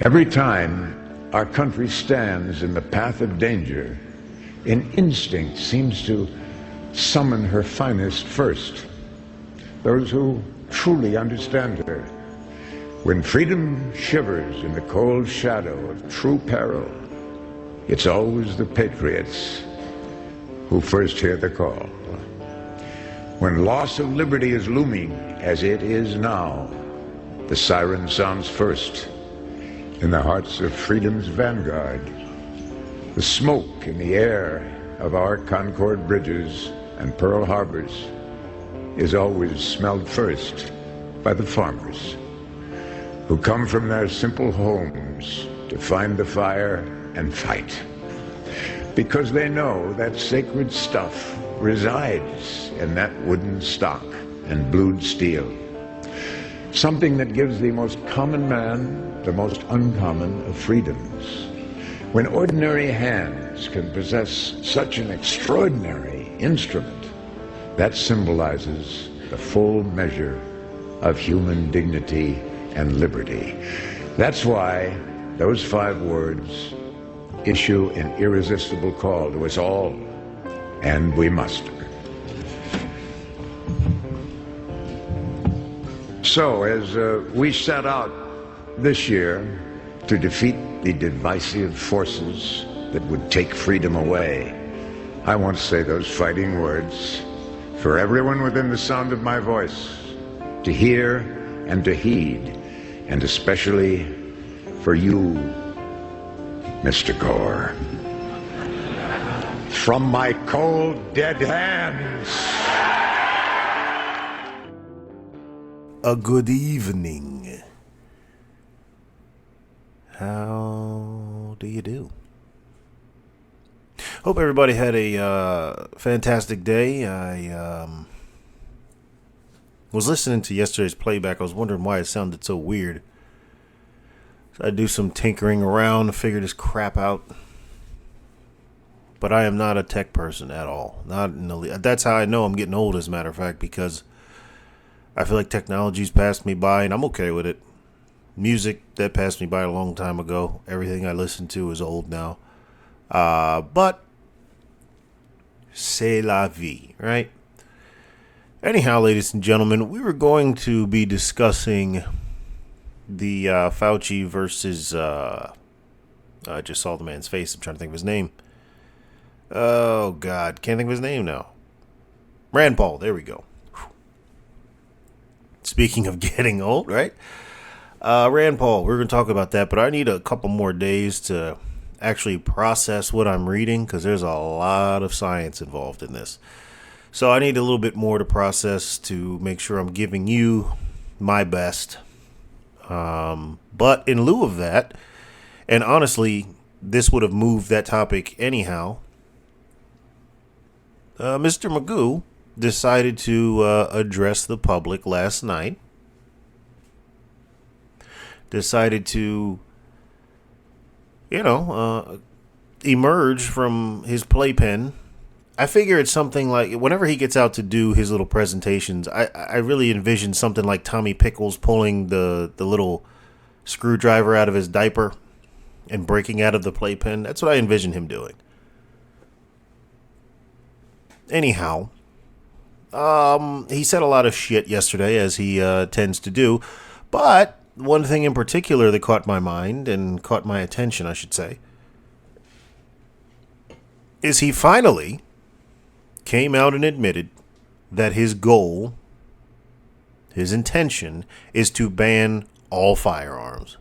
Every time our country stands in the path of danger, an instinct seems to summon her finest first, those who truly understand her. When freedom shivers in the cold shadow of true peril, it's always the patriots who first hear the call. When loss of liberty is looming, as it is now, the siren sounds first in the hearts of freedom's vanguard. The smoke in the air of our Concord bridges and Pearl Harbors is always smelled first by the farmers who come from their simple homes to find the fire and fight, because they know that sacred stuff resides in that wooden stock and blued steel, something that gives the most common man the most uncommon of freedoms. When ordinary hands can possess such an extraordinary instrument, that symbolizes the full measure of human dignity and liberty. That's why those 5 words issue an irresistible call to us all, and we must. So, as we set out this year to defeat the divisive forces that would take freedom away, I want to say those fighting words for everyone within the sound of my voice to hear and to heed, and especially for you, Mr. Gore. From my cold, dead hands. A good evening. How do you do? Hope everybody had a fantastic day. I was listening to yesterday's playback. I was wondering why it sounded so weird. So I do some tinkering around to figure this crap out. But I am not a tech person at all. Not in the, that's how I know I'm getting old, as a matter of fact, because I feel like technology's passed me by, and I'm okay with it. Music, that passed me by a long time ago. Everything I listen to is old now. But c'est la vie, right? Anyhow, ladies and gentlemen, we were going to be discussing the Fauci versus... I just saw the man's face. I'm trying to think of his name. Oh, God. Can't think of his name now. Rand Paul. There we go. Speaking of getting old, right? Rand Paul, we're going to talk about that, but I need a couple more days to actually process what I'm reading, because there's a lot of science involved in this. So I need a little bit more to process to make sure I'm giving you my best. But in lieu of that, and honestly, this would have moved that topic anyhow, Mr. Magoo decided to address the public last night. Decided to, emerge from his playpen. I figure it's something like, whenever he gets out to do his little presentations, I really envision something like Tommy Pickles pulling the little screwdriver out of his diaper and breaking out of the playpen. That's what I envision him doing. Anyhow, he said a lot of shit yesterday, as he tends to do, but one thing in particular that caught my mind, and caught my attention, I should say, is he finally came out and admitted that his goal, his intention, is to ban all firearms.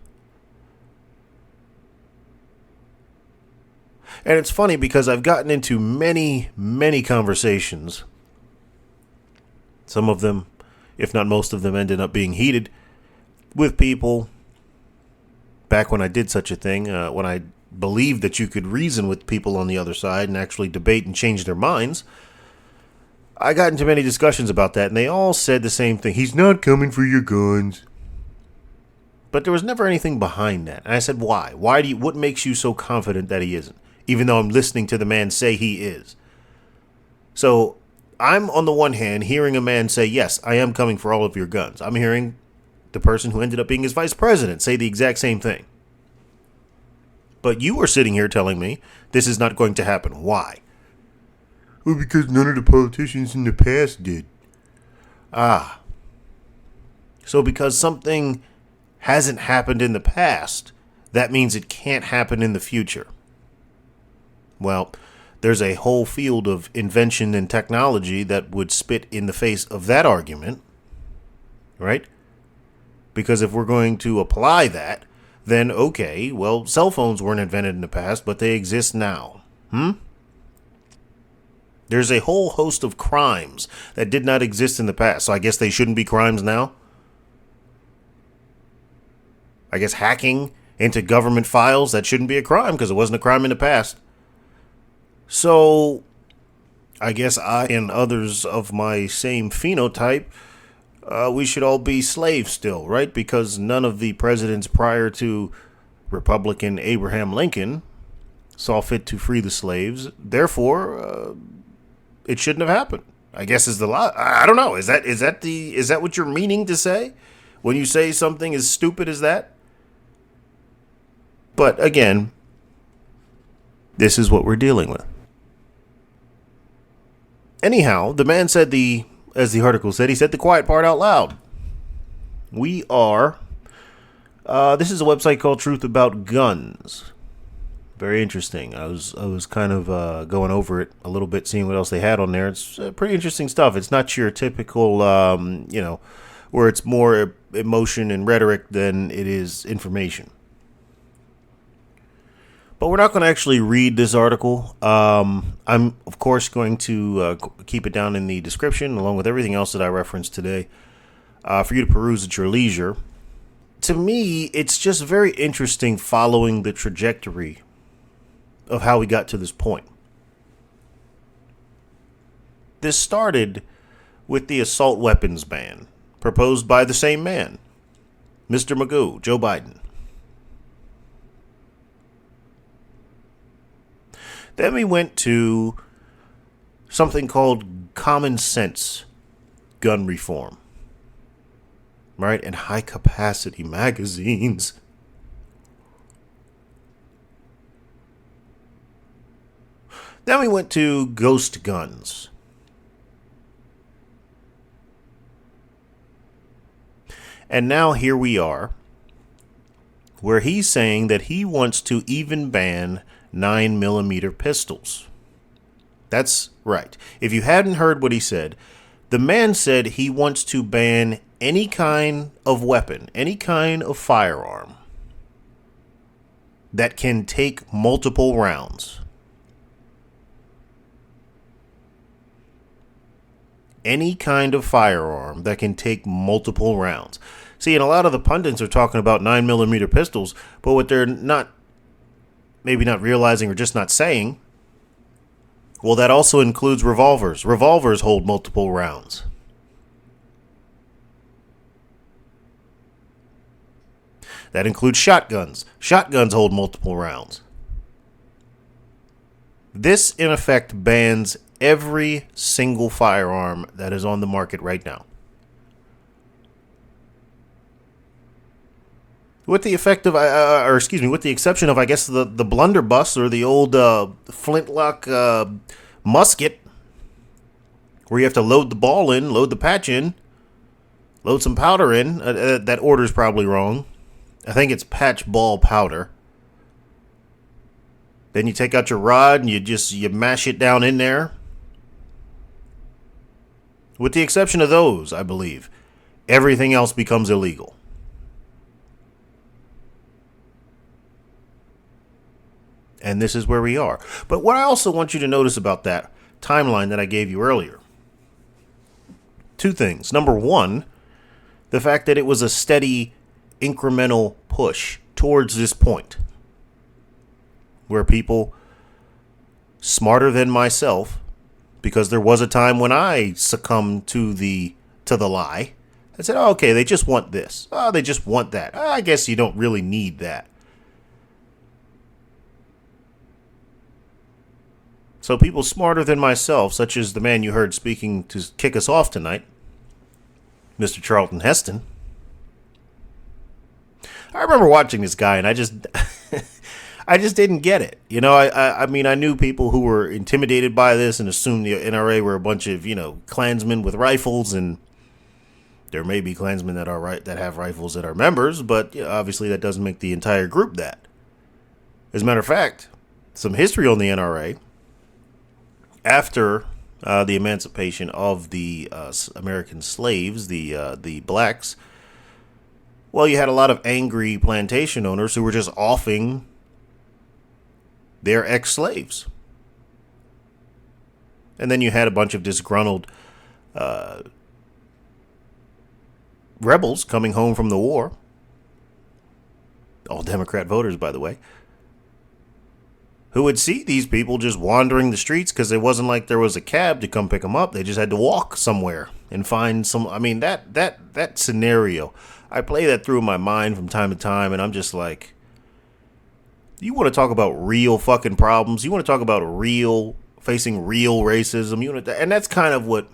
And it's funny because I've gotten into many, many conversations. Some of them, if not most of them, ended up being heated with people back when I did such a thing, when I believed that you could reason with people on the other side and actually debate and change their minds. I got into many discussions about that, and they all said the same thing. He's not coming for your guns. But there was never anything behind that. And I said, why? What makes you so confident that he isn't? Even though I'm listening to the man say he is. So I'm, on the one hand, hearing a man say, yes, I am coming for all of your guns. I'm hearing the person who ended up being his vice president say the exact same thing. But you are sitting here telling me this is not going to happen. Why? Well, because none of the politicians in the past did. Ah. So because something hasn't happened in the past, that means it can't happen in the future. Well, there's a whole field of invention and technology that would spit in the face of that argument, right? Because if we're going to apply that, then okay, well, cell phones weren't invented in the past, but they exist now. There's a whole host of crimes that did not exist in the past, so I guess they shouldn't be crimes now? I guess hacking into government files, that shouldn't be a crime because it wasn't a crime in the past. So, I guess I and others of my same phenotype, we should all be slaves still, right? Because none of the presidents prior to Republican Abraham Lincoln saw fit to free the slaves. Therefore, it shouldn't have happened, I guess is the law. I don't know. Is that what you're meaning to say when you say something as stupid as that? But again, this is what we're dealing with. Anyhow, the man said as the article said, he said the quiet part out loud. We are, this is a website called Truth About Guns. Very interesting. I was kind of going over it a little bit, seeing what else they had on there. It's pretty interesting stuff. It's not your typical, where it's more emotion and rhetoric than it is information. But we're not going to actually read this article. I'm, of course, going to keep it down in the description, along with everything else that I referenced today, for you to peruse at your leisure. To me, it's just very interesting following the trajectory of how we got to this point. This started with the assault weapons ban proposed by the same man, Mr. Magoo, Joe Biden. Then we went to something called common sense gun reform, right? And high capacity magazines. Then we went to ghost guns. And now here we are, where he's saying that he wants to even ban 9mm pistols. That's right. If you hadn't heard what he said, the man said he wants to ban any kind of weapon, any kind of firearm that can take multiple rounds. Any kind of firearm that can take multiple rounds. See, and a lot of the pundits are talking about 9mm pistols, but what they're maybe not realizing or just not saying, well, that also includes revolvers. Revolvers hold multiple rounds. That includes shotguns. Shotguns hold multiple rounds. This, in effect, bans every single firearm that is on the market right now. With the effect of, with the exception of, I guess, the blunderbuss or the old flintlock musket, where you have to load the ball in, load the patch in, load some powder in. That order's probably wrong. I think it's patch, ball, powder. Then you take out your rod and you mash it down in there. With the exception of those, I believe, everything else becomes illegal. And this is where we are. But what I also want you to notice about that timeline that I gave you earlier. Two things. Number one, the fact that it was a steady, incremental push towards this point where people smarter than myself, because there was a time when I succumbed to the lie. I said, oh, okay, they just want this. Oh, they just want that. I guess you don't really need that. So people smarter than myself, such as the man you heard speaking to kick us off tonight, Mr. Charlton Heston. I remember watching this guy, and I just didn't get it. You know, I mean, I knew people who were intimidated by this and assumed the NRA were a bunch of, you know, Klansmen with rifles, and there may be Klansmen that have rifles that are members, but obviously that doesn't make the entire group that. As a matter of fact, some history on the NRA. After the emancipation of the American slaves, the blacks, well, you had a lot of angry plantation owners who were just offing their ex-slaves. And then you had a bunch of disgruntled rebels coming home from the war. All Democrat voters, by the way. Who would see these people just wandering the streets because it wasn't like there was a cab to come pick them up. They just had to walk somewhere and find some. I mean, that scenario, I play that through my mind from time to time, and I'm just like, you want to talk about real fucking problems? You want to talk about facing real racism? And that's kind of what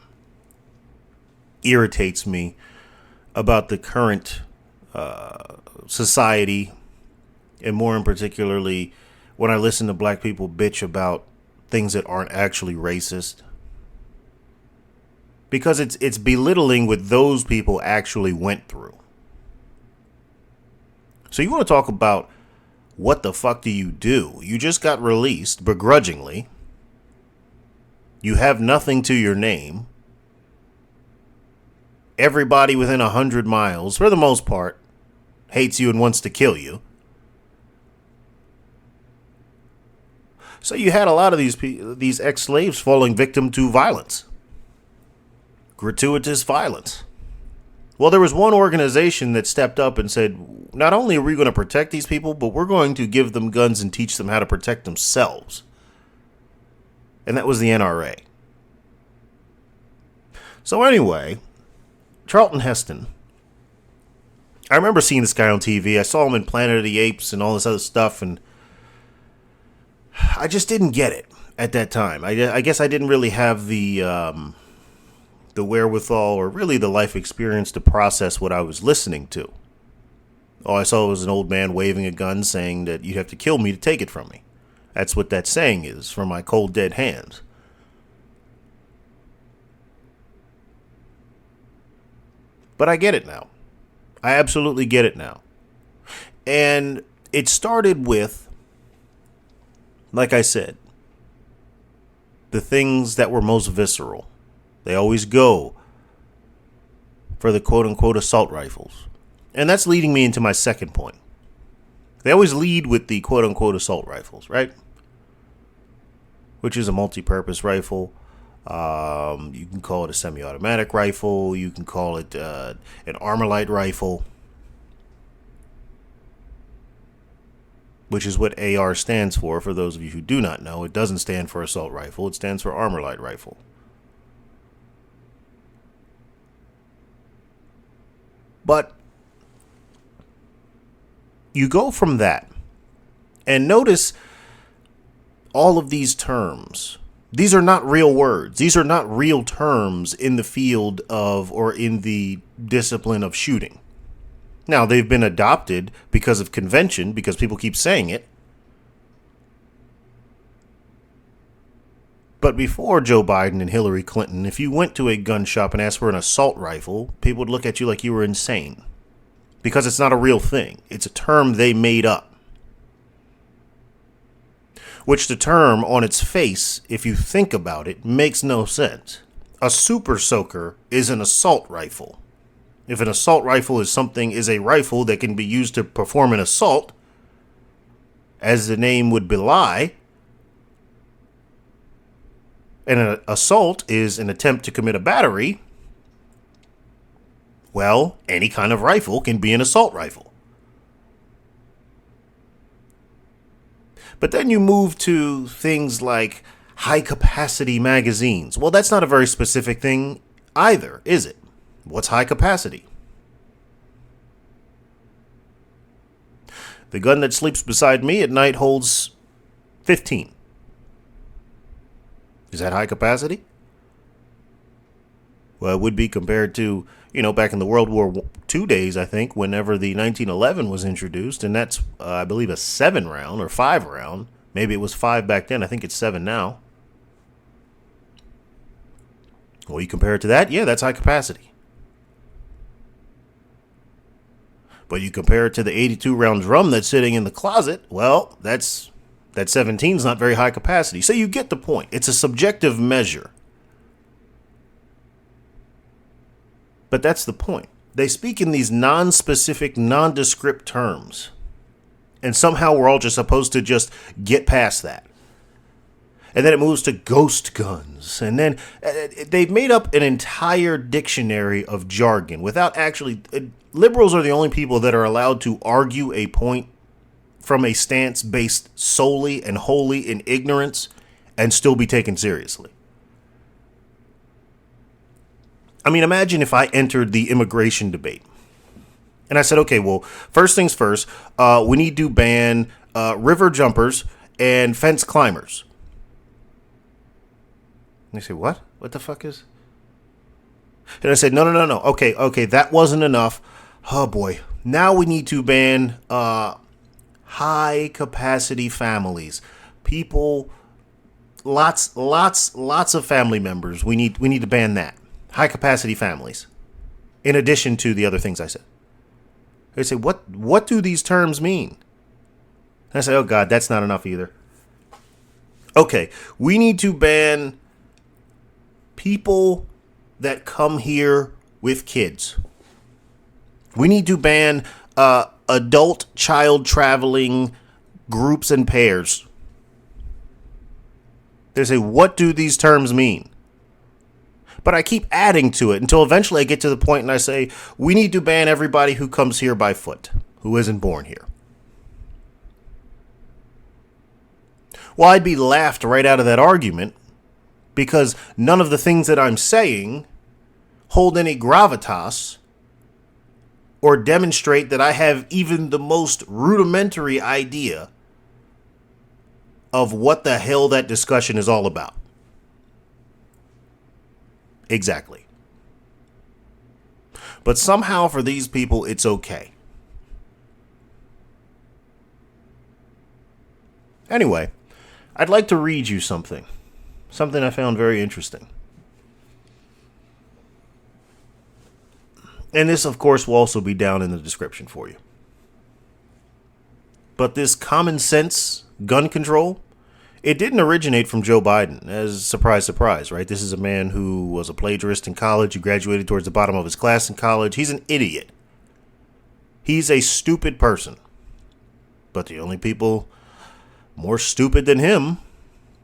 irritates me about the current society, and more in particularly when I listen to black people bitch about things that aren't actually racist. Because it's belittling what those people actually went through. So you want to talk about what the fuck do? You just got released begrudgingly. You have nothing to your name. Everybody within 100 miles, for the most part, hates you and wants to kill you. So you had a lot of these ex-slaves falling victim to violence. Gratuitous violence. Well, there was one organization that stepped up and said, not only are we going to protect these people, but we're going to give them guns and teach them how to protect themselves. And that was the NRA. So anyway, Charlton Heston. I remember seeing this guy on TV. I saw him in Planet of the Apes and all this other stuff, and I just didn't get it at that time. I guess I didn't really have the wherewithal or really the life experience to process what I was listening to. All I saw was an old man waving a gun saying that you'd have to kill me to take it from me. That's what that saying is, from my cold dead hands. But I get it now. I absolutely get it now. And it started with, like I said, the things that were most visceral. They always go for the quote-unquote assault rifles. And that's leading me into my second point. They always lead with the quote-unquote assault rifles, right? Which is a multi-purpose rifle. You can call it a semi-automatic rifle. You can call it an Armalite rifle. Which is what AR stands for those of you who do not know. It doesn't stand for assault rifle. It stands for Armalite rifle. But you go from that and notice all of these terms. These are not real words. These are not real terms in the field of or in the discipline of shooting. Now, they've been adopted because of convention, because people keep saying it. But before Joe Biden and Hillary Clinton, if you went to a gun shop and asked for an assault rifle, people would look at you like you were insane. Because it's not a real thing. It's a term they made up. Which the term on its face, if you think about it, makes no sense. A super soaker is an assault rifle. If an assault rifle is a rifle that can be used to perform an assault, as the name would belie, and an assault is an attempt to commit a battery, well, any kind of rifle can be an assault rifle. But then you move to things like high-capacity magazines. Well, that's not a very specific thing either, is it? What's high capacity? The gun that sleeps beside me at night holds 15. Is that high capacity? Well, it would be compared to, back in the World War II days, I think, whenever the 1911 was introduced, and that's, I believe, a 7-round or 5-round. Maybe it was 5 back then. I think it's 7 now. Well, you compare it to that, yeah, that's high capacity. But you compare it to the 82-round drum that's sitting in the closet, well, that 17 is not very high capacity. So you get the point. It's a subjective measure. But that's the point. They speak in these non-specific, nondescript terms. And somehow we're all just supposed to just get past that. And then it moves to ghost guns. And then they've made up an entire dictionary of jargon without actually... Liberals are the only people that are allowed to argue a point from a stance based solely and wholly in ignorance and still be taken seriously. I mean, imagine if I entered the immigration debate and I said, okay, well, first things first, we need to ban river jumpers and fence climbers. And they say, what? What the fuck is? And I said, no. Okay, that wasn't enough. Oh boy. Now we need to ban high capacity families. People, lots of family members. We need to ban that. High capacity families. In addition to the other things I said. They say, what do these terms mean? And I say, oh God, that's not enough either. Okay, we need to ban people that come here with kids. We need to ban adult child traveling groups and pairs. They say, what do these terms mean? But I keep adding to it until eventually I get to the point and I say, we need to ban everybody who comes here by foot, who isn't born here. Well, I'd be laughed right out of that argument because none of the things that I'm saying hold any gravitas or demonstrate that I have even the most rudimentary idea of what the hell that discussion is all about. Exactly. But somehow for these people, it's okay. Anyway, I'd like to read you something I found very interesting. And this, of course, will also be down in the description for you. But this common sense gun control, it didn't originate from Joe Biden, as surprise, surprise, right? This is a man who was a plagiarist in college, who graduated towards the bottom of his class in college. He's an idiot. He's a stupid person. But the only people more stupid than him,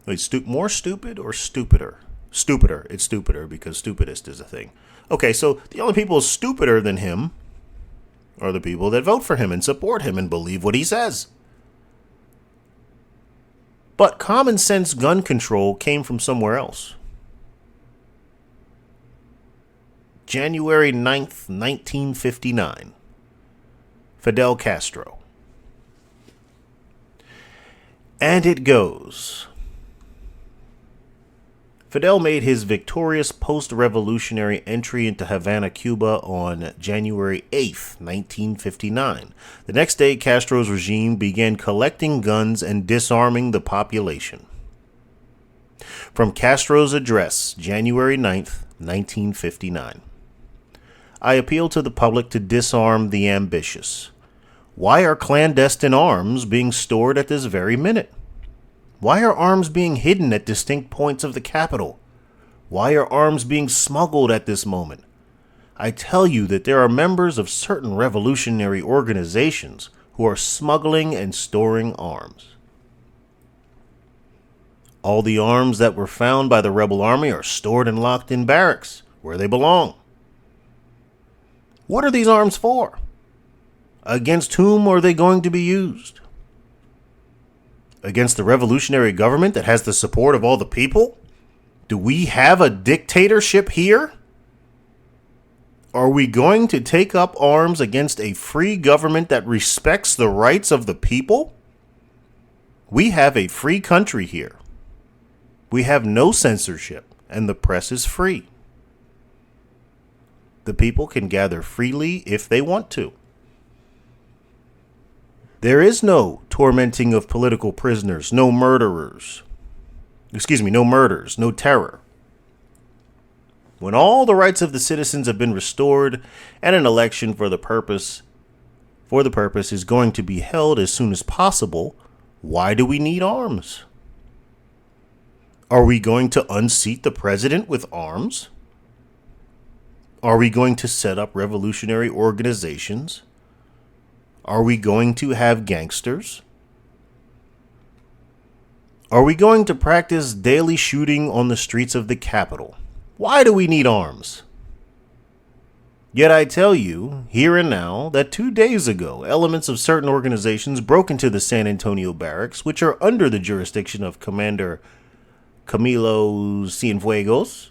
wait, more stupid or stupider? Stupider. It's stupider because stupidest is a thing. Okay, so the only people stupider than him are the people that vote for him and support him and believe what he says. But common sense gun control came from somewhere else. January 9th, 1959. Fidel Castro. And it goes. Fidel made his victorious post-revolutionary entry into Havana, Cuba on January 8th, 1959. The next day, Castro's regime began collecting guns and disarming the population. From Castro's address, January 9th, 1959. I appeal to the public to disarm the ambitious. Why are clandestine arms being stored at this very minute? Why are arms being hidden at distinct points of the capital? Why are arms being smuggled at this moment? I tell you that there are members of certain revolutionary organizations who are smuggling and storing arms. All the arms that were found by the rebel army are stored and locked in barracks, where they belong. What are these arms for? Against whom are they going to be used? Against the revolutionary government that has the support of all the people? Do we have a dictatorship here? Are we going to take up arms against a free government that respects the rights of the people? We have a free country here. We have no censorship, and the press is free. The people can gather freely if they want to. There is no tormenting of political prisoners, no murderers. No murders, no terror. When all the rights of the citizens have been restored and an election for the purpose is going to be held as soon as possible, why do we need arms? Are we going to unseat the president with arms? Are we going to set up revolutionary organizations? Are we going to have gangsters? Are we going to practice daily shooting on the streets of the capital? Why do we need arms? Yet I tell you, here and now, that 2 days ago, elements of certain organizations broke into the San Antonio barracks, which are under the jurisdiction of Commander Camilo Cienfuegos,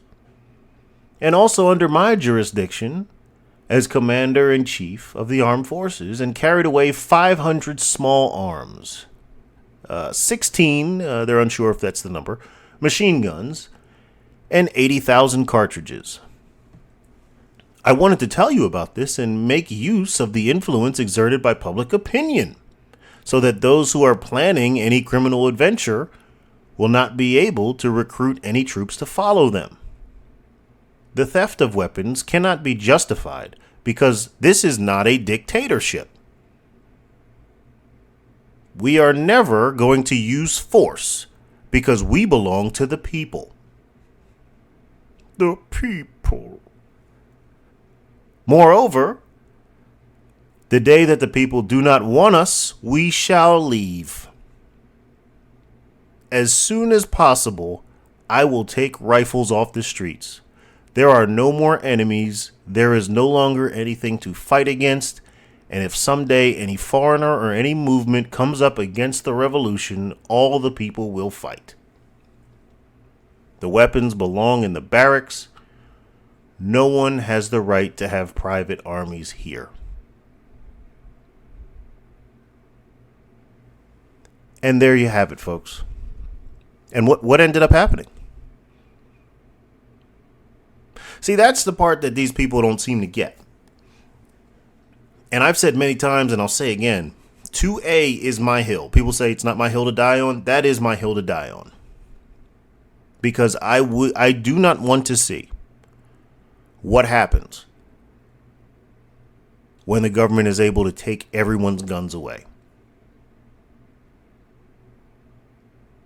and also under my jurisdiction as Commander-in-Chief of the Armed Forces, and carried away 500 small arms, 16, they're unsure if that's the number, machine guns, and 80,000 cartridges. I wanted to tell you about this and make use of the influence exerted by public opinion, so that those who are planning any criminal adventure will not be able to recruit any troops to follow them. The theft of weapons cannot be justified because this is not a dictatorship. We are never going to use force because we belong to the people. The people. Moreover, the day that the people do not want us, we shall leave. As soon as possible, I will take rifles off the streets. There are no more enemies. There is no longer anything to fight against. And if someday any foreigner or any movement comes up against the revolution, all the people will fight. The weapons belong in the barracks. No one has the right to have private armies here. And there you have it, folks. And what ended up happening? See, that's the part that these people don't seem to get. And I've said many times, and I'll say again, 2A is my hill. People say it's not my hill to die on. That is my hill to die on. Because I do not want to see what happens when the government is able to take everyone's guns away.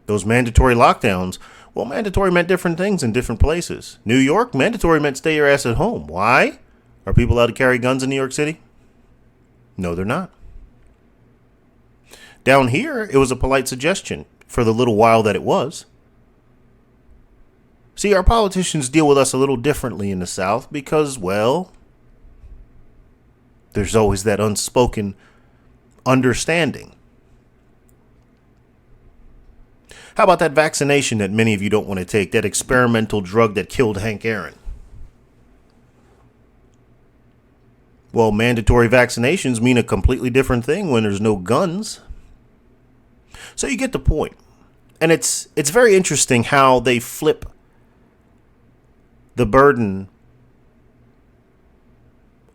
Those mandatory lockdowns, well, mandatory meant different things in different places. New York, mandatory meant stay your ass at home. Why? Are people allowed to carry guns in New York City? No, they're not. Down here, it was a polite suggestion for the little while that it was. See, our politicians deal with us a little differently in the South because, well, there's always that unspoken understanding. How about that vaccination that many of you don't want to take, that experimental drug that killed Hank Aaron? Well, mandatory vaccinations mean a completely different thing when there's no guns. So you get the point. And it's very interesting how they flip the burden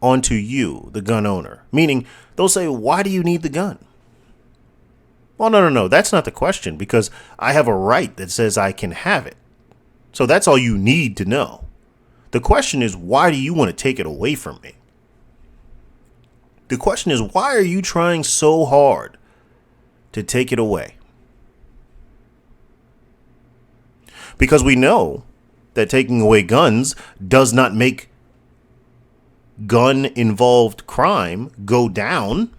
onto you, the gun owner. Meaning, they'll say, why do you need the gun? Well, no. That's not the question, because I have a right that says I can have it. So that's all you need to know. The question is, why do you want to take it away from me? The question is, why are you trying so hard to take it away? Because we know that taking away guns does not make gun-involved crime go down.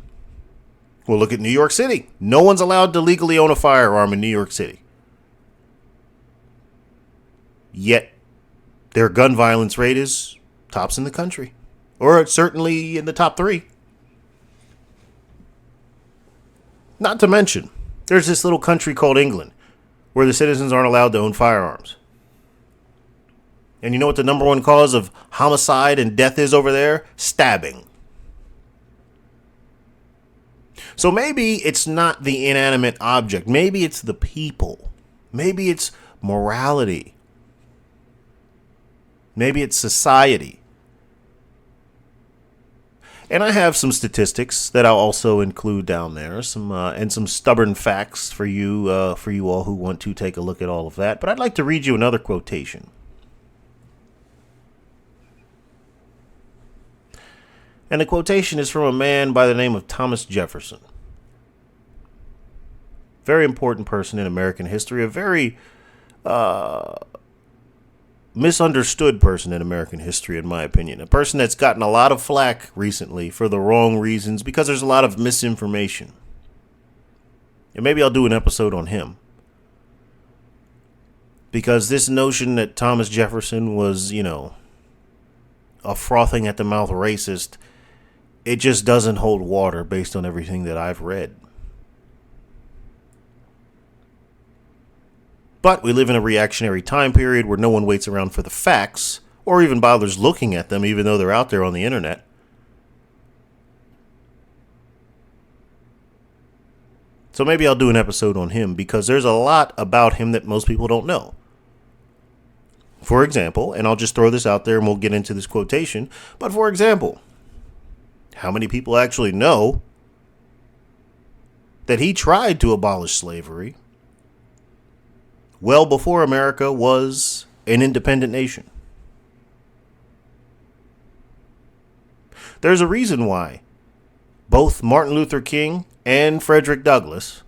Well, look at New York City. No one's allowed to legally own a firearm in New York City. Yet, their gun violence rate is tops in the country. Or certainly in the top 3. Not to mention, there's this little country called England where the citizens aren't allowed to own firearms. And you know what the number one cause of homicide and death is over there? Stabbing. So maybe it's not the inanimate object. Maybe it's the people. Maybe it's morality. Maybe it's society And I have some statistics that I'll also include down there, and some stubborn facts for you all who want to take a look at all of that. But I'd like to read you another quotation. And the quotation is from a man by the name of Thomas Jefferson. Very important person in American history, a very misunderstood person in American history, in my opinion. A person that's gotten a lot of flack recently for the wrong reasons because there's a lot of misinformation. And maybe I'll do an episode on him. Because this notion that Thomas Jefferson was, a frothing at the mouth racist, it just doesn't hold water based on everything that I've read. But we live in a reactionary time period where no one waits around for the facts or even bothers looking at them, even though they're out there on the internet. So maybe I'll do an episode on him because there's a lot about him that most people don't know. For example, and I'll just throw this out there and we'll get into this quotation, but for example, how many people actually know that he tried to abolish slavery well before America was an independent nation? There's a reason why both Martin Luther King and Frederick Douglass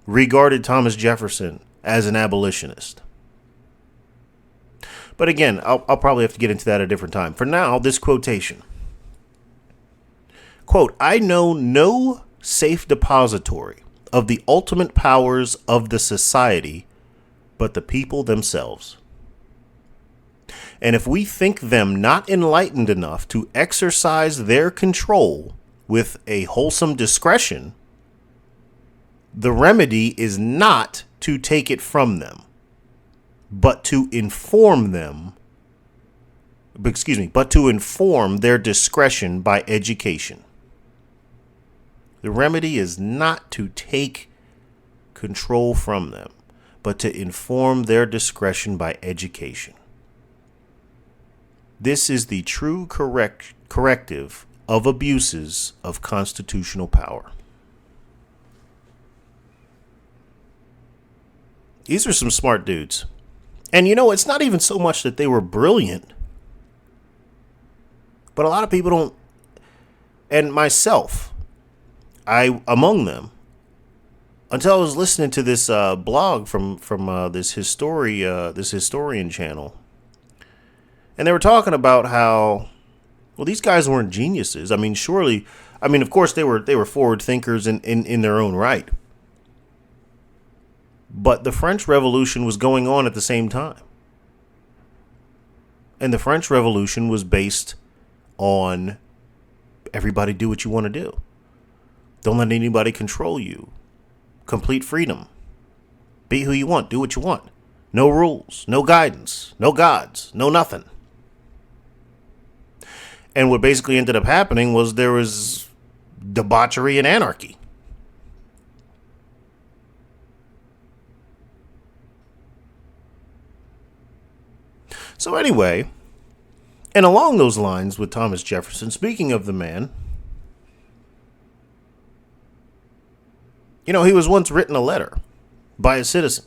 regarded Thomas Jefferson as an abolitionist. But again, I'll probably have to get into that at a different time. For now, this quotation. Quote, "I know no safe depository of the ultimate powers of the society but the people themselves. And if we think them not enlightened enough to exercise their control with a wholesome discretion, the remedy is not to take it from them, but to inform their discretion by education." The remedy is not to take control from them, but to inform their discretion by education. This is the true corrective of abuses of constitutional power. These are some smart dudes. And it's not even so much that they were brilliant, but a lot of people don't, and myself, I among them, until I was listening to this blog from this historian channel, and they were talking about how, well, these guys weren't geniuses. I mean, surely, of course they were forward thinkers in their own right, but the French Revolution was going on at the same time, and the French Revolution was based on everybody do what you want to do. Don't let anybody control you. Complete freedom. Be who you want. Do what you want. No rules. No guidance. No gods. No nothing. And what basically ended up happening was there was debauchery and anarchy. So anyway, and along those lines with Thomas Jefferson, speaking of the man, he was once written a letter by a citizen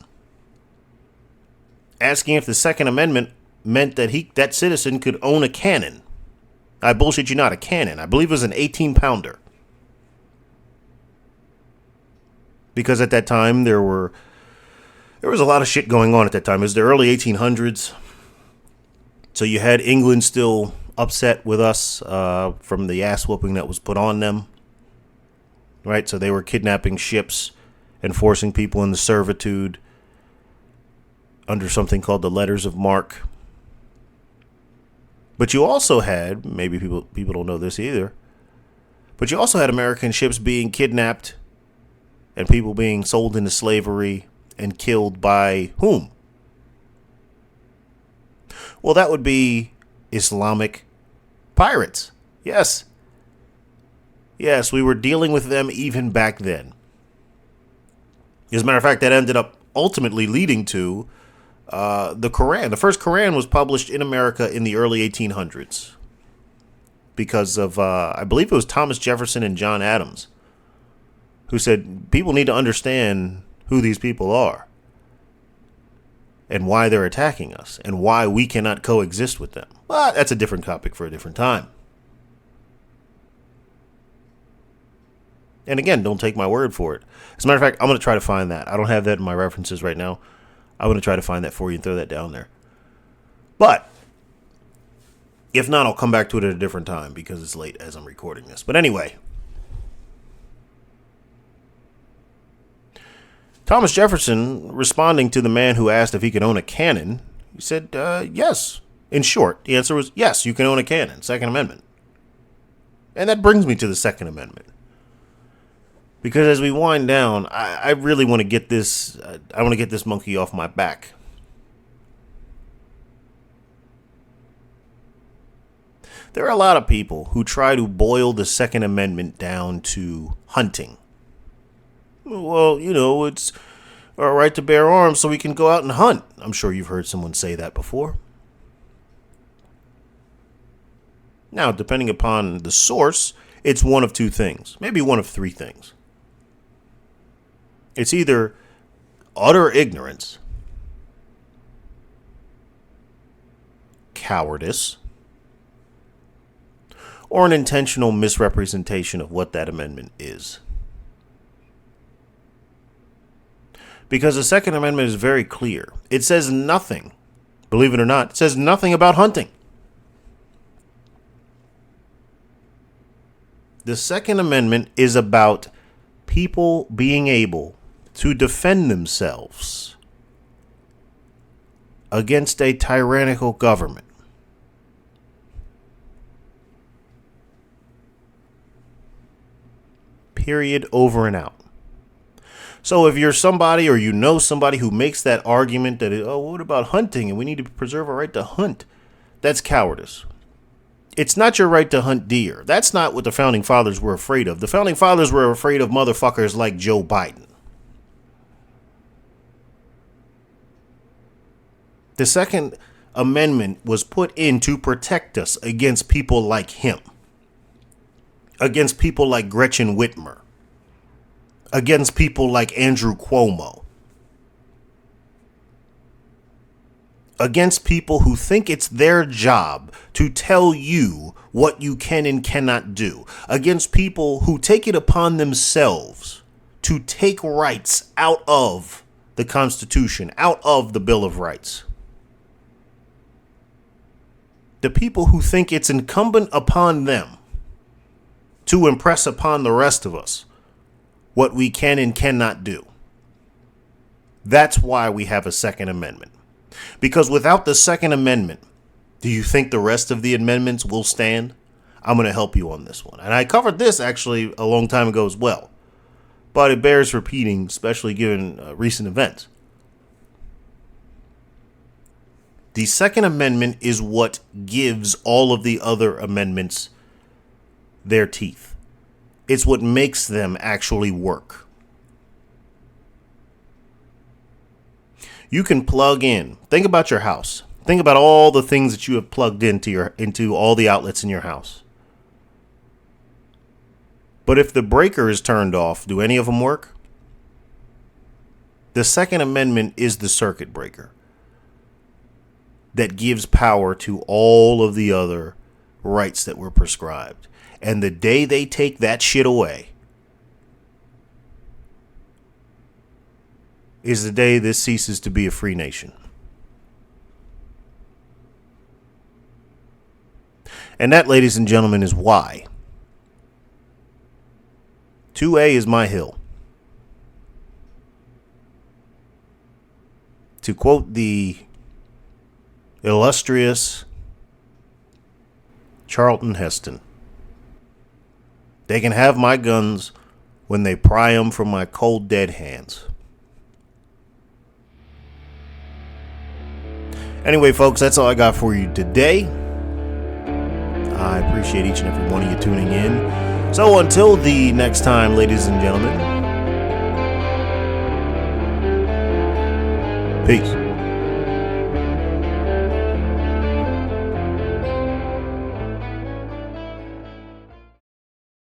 asking if the Second Amendment meant that that citizen could own a cannon. I bullshit you not, a cannon. I believe it was an 18-pounder. Because at that time, there was a lot of shit going on at that time. It was the early 1800s. So you had England still upset with us from the ass whooping that was put on them. Right, so they were kidnapping ships and forcing people into servitude under something called the Letters of Marque. But you also had, maybe people don't know this either, but you also had American ships being kidnapped and people being sold into slavery and killed by whom? Well, that would be Islamic pirates. Yes. Yes, we were dealing with them even back then. As a matter of fact, that ended up ultimately leading to the Qu'ran. The first Qu'ran was published in America in the early 1800s. because of, I believe it was Thomas Jefferson and John Adams, who said people need to understand who these people are and why they're attacking us and why we cannot coexist with them. But that's a different topic for a different time. And again, don't take my word for it. As a matter of fact, I'm going to try to find that. I don't have that in my references right now. I'm going to try to find that for you and throw that down there. But if not, I'll come back to it at a different time because it's late as I'm recording this. But anyway, Thomas Jefferson, responding to the man who asked if he could own a cannon, he said, yes. In short, the answer was yes, you can own a cannon, Second Amendment. And that brings me to the Second Amendment. Because as we wind down, I really want to get this, I want to get this monkey off my back. There are a lot of people who try to boil the Second Amendment down to hunting. Well, you know, it's our right to bear arms so we can go out and hunt. I'm sure you've heard someone say that before. Now, depending upon the source, it's one of two things, maybe one of three things. It's either utter ignorance, cowardice, or an intentional misrepresentation of what that amendment is. Because the Second Amendment is very clear. It says nothing, believe it or not, it says nothing about hunting. The Second Amendment is about people being able to defend themselves against a tyrannical government. Period, over and out. So if you're somebody or you know somebody who makes that argument that, oh, what about hunting and we need to preserve our right to hunt, that's cowardice. It's not your right to hunt deer. That's not what the Founding Fathers were afraid of. The Founding Fathers were afraid of motherfuckers like Joe Biden. The Second Amendment was put in to protect us against people like him, against people like Gretchen Whitmer, against people like Andrew Cuomo, against people who think it's their job to tell you what you can and cannot do, against people who take it upon themselves to take rights out of the Constitution, out of the Bill of Rights. The people who think it's incumbent upon them to impress upon the rest of us what we can and cannot do. That's why we have a Second Amendment. Because without the Second Amendment, do you think the rest of the amendments will stand? I'm going to help you on this one. And I covered this actually a long time ago as well. But it bears repeating, especially given recent events. The Second Amendment is what gives all of the other amendments their teeth. It's what makes them actually work. You can plug in. Think about your house. Think about all the things that you have plugged into all the outlets in your house. But if the breaker is turned off, do any of them work? The Second Amendment is the circuit breaker that gives power to all of the other rights that were prescribed. And the day they take that shit away is the day this ceases to be a free nation. And that, ladies and gentlemen, is why 2A is my hill. To quote the illustrious Charlton Heston, they can have my guns when they pry them from my cold, dead hands. Anyway, folks, that's all I got for you today. I appreciate each and every one of you tuning in. So until the next time, ladies and gentlemen, peace.